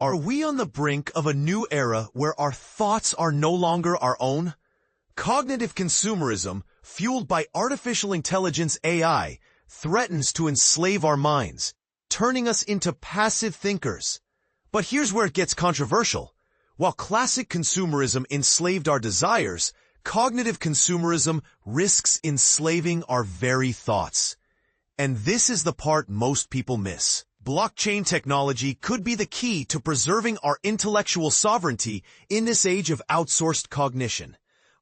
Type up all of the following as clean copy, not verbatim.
Are we on the brink of a new era where our thoughts are no longer our own? Cognitive consumerism, fueled by artificial intelligence AI, threatens to enslave our minds, turning us into passive thinkers. But here's where it gets controversial. While classic consumerism enslaved our desires, cognitive consumerism risks enslaving our very thoughts. And this is the part most people miss. Blockchain technology could be the key to preserving our intellectual sovereignty in this age of outsourced cognition.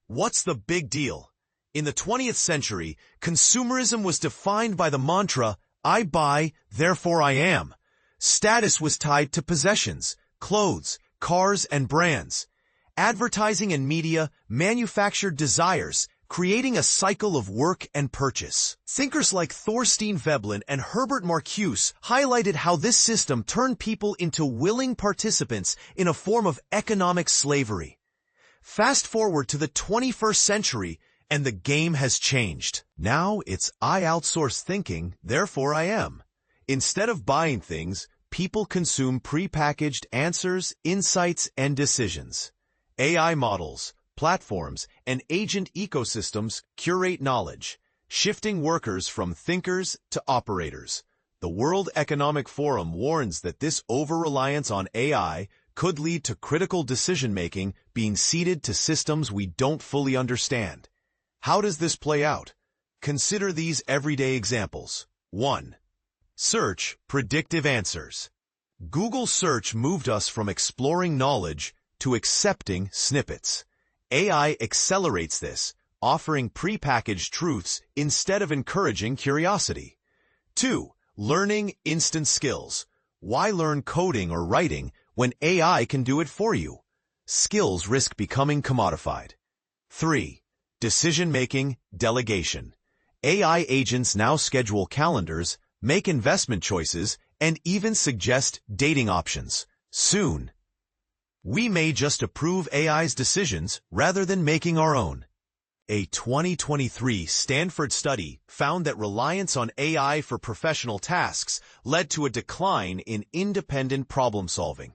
What's the big deal? In the 20th century, consumerism was defined by the mantra, "I buy, therefore I am." Status was tied to possessions, clothes, cars, and brands. Advertising and media manufactured desires, creating a cycle of work and purchase. Thinkers like Thorstein Veblen and Herbert Marcuse highlighted how this system turned people into willing participants in a form of economic slavery. Fast forward to the 21st century, and the game has changed. Now it's I outsource thinking, therefore I am. Instead of buying things, people consume prepackaged answers, insights, and decisions. AI models, platforms, and agent ecosystems curate knowledge, shifting workers from thinkers to operators. The World Economic Forum warns that this over-reliance on AI could lead to critical decision-making being ceded to systems we don't fully understand. How does this play out? Consider these everyday examples. 1. Search predictive answers. Google search moved us from exploring knowledge to accepting snippets. AI accelerates this, offering prepackaged truths instead of encouraging curiosity. 2. Learning instant skills. Why learn coding or writing when AI can do it for you? Skills risk becoming commodified. 3. Decision-making, delegation. AI agents now schedule calendars, make investment choices, and even suggest dating options. Soon, we may just approve AI's decisions rather than making our own. A 2023 Stanford study found that reliance on AI for professional tasks led to a decline in independent problem-solving.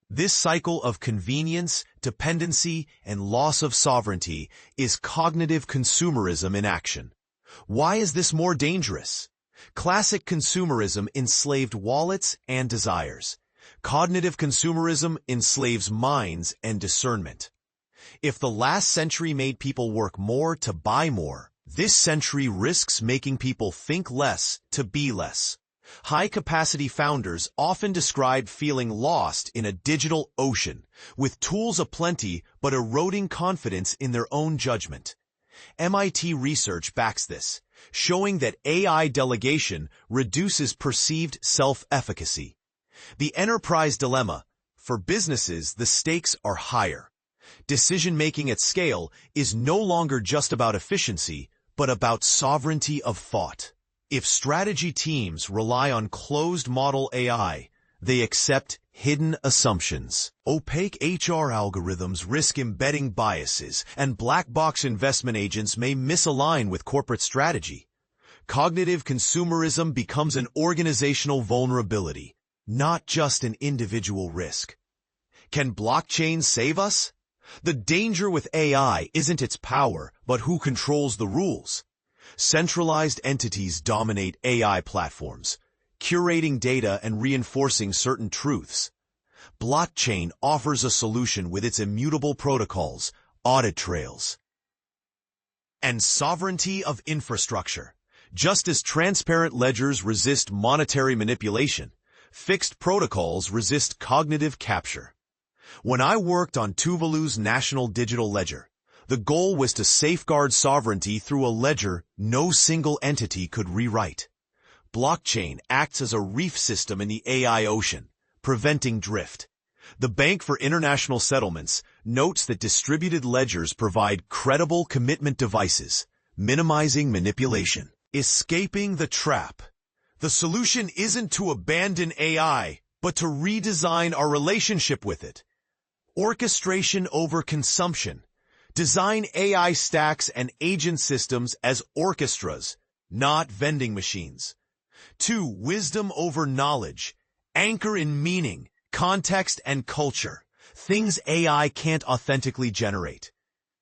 This cycle of convenience, dependency, and loss of sovereignty is cognitive consumerism in action. Why is this more dangerous? Classic consumerism enslaved wallets and desires. Cognitive consumerism enslaves minds and discernment. If the last century made people work more to buy more, this century risks making people think less to be less. High-capacity founders often describe feeling lost in a digital ocean, with tools aplenty but eroding confidence in their own judgment. MIT research backs this, showing that AI delegation reduces perceived self-efficacy. The enterprise dilemma. For businesses, the stakes are higher. Decision-making at scale is no longer just about efficiency, but about sovereignty of thought. If strategy teams rely on closed-model AI, they accept hidden assumptions. Opaque HR algorithms risk embedding biases, and black-box investment agents may misalign with corporate strategy. Cognitive consumerism becomes an organizational vulnerability, not just an individual risk. Can blockchain save us? The danger with AI isn't its power, but who controls the rules. Centralized entities dominate AI platforms, curating data and reinforcing certain truths. Blockchain offers a solution with its immutable protocols, audit trails, and sovereignty of infrastructure. Just as transparent ledgers resist monetary manipulation, fixed protocols resist cognitive capture. When I worked on Tuvalu's National Digital Ledger, the goal was to safeguard sovereignty through a ledger no single entity could rewrite. Blockchain acts as a reef system in the AI ocean, preventing drift. The Bank for International Settlements notes that distributed ledgers provide credible commitment devices, minimizing manipulation. Escaping the trap. The solution isn't to abandon AI, but to redesign our relationship with it. Orchestration over consumption. Design AI stacks and agent systems as orchestras, not vending machines. 2. Wisdom over knowledge. Anchor in meaning, context and culture, things AI can't authentically generate.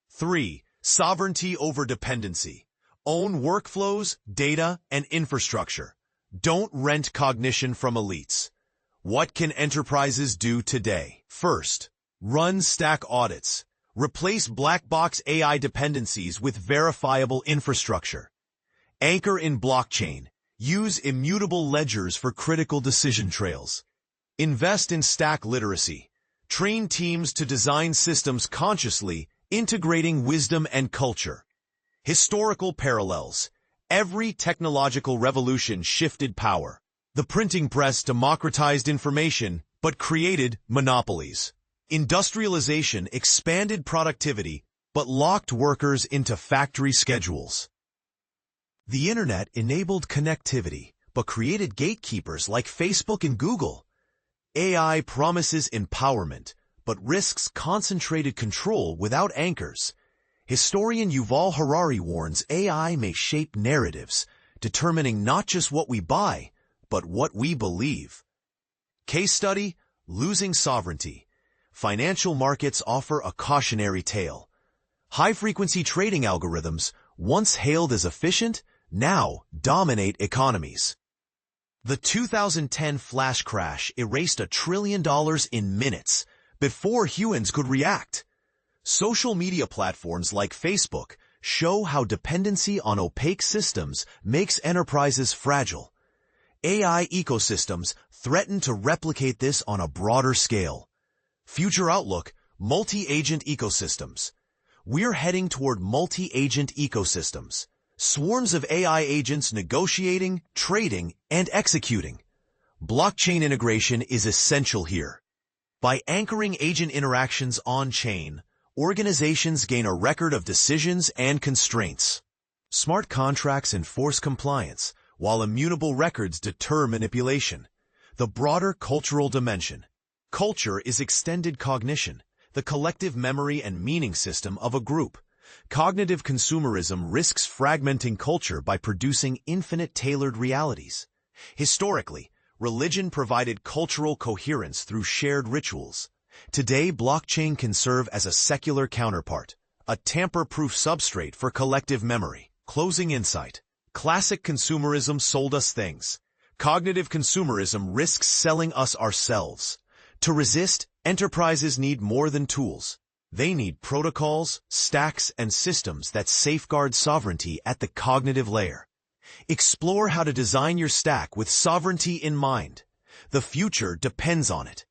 3. Sovereignty over dependency. Own workflows, data, and infrastructure. Don't rent cognition from elites. What can enterprises do today? First, run stack audits. Replace black box AI dependencies with verifiable infrastructure. Anchor in blockchain. Use immutable ledgers for critical decision trails. Invest in stack literacy. Train teams to design systems consciously, integrating wisdom and culture. Historical parallels. Every technological revolution shifted power. The printing press democratized information, but created monopolies. Industrialization expanded productivity, but locked workers into factory schedules. The internet enabled connectivity, but created gatekeepers like Facebook and Google. AI promises empowerment, but risks concentrated control without anchors. Historian Yuval Harari warns AI may shape narratives, determining not just what we buy, but what we believe. Case study, losing sovereignty. Financial markets offer a cautionary tale. High-frequency trading algorithms, once hailed as efficient, now dominate economies. The 2010 flash crash erased $1 trillion in minutes before humans could react. Social media platforms like Facebook show how dependency on opaque systems makes enterprises fragile. AI ecosystems threaten to replicate this on a broader scale. Future outlook, multi-agent ecosystems. We're heading toward multi-agent ecosystems. Swarms of AI agents negotiating, trading, and executing. Blockchain integration is essential here. By anchoring agent interactions on-chain, organizations gain a record of decisions and constraints. Smart contracts enforce compliance, while immutable records deter manipulation. The broader cultural dimension. Culture is extended cognition, the collective memory and meaning system of a group. Cognitive consumerism risks fragmenting culture by producing infinite tailored realities. Historically, religion provided cultural coherence through shared rituals. Today, blockchain can serve as a secular counterpart, a tamper-proof substrate for collective memory. Closing insight. Classic consumerism sold us things. Cognitive consumerism risks selling us ourselves. To resist, enterprises need more than tools. They need protocols, stacks, and systems that safeguard sovereignty at the cognitive layer. Explore how to design your stack with sovereignty in mind. The future depends on it.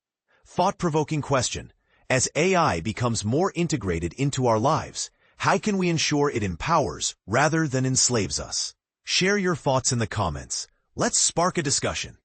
Thought-provoking question. As AI becomes more integrated into our lives, how can we ensure it empowers rather than enslaves us? Share your thoughts in the comments. Let's spark a discussion.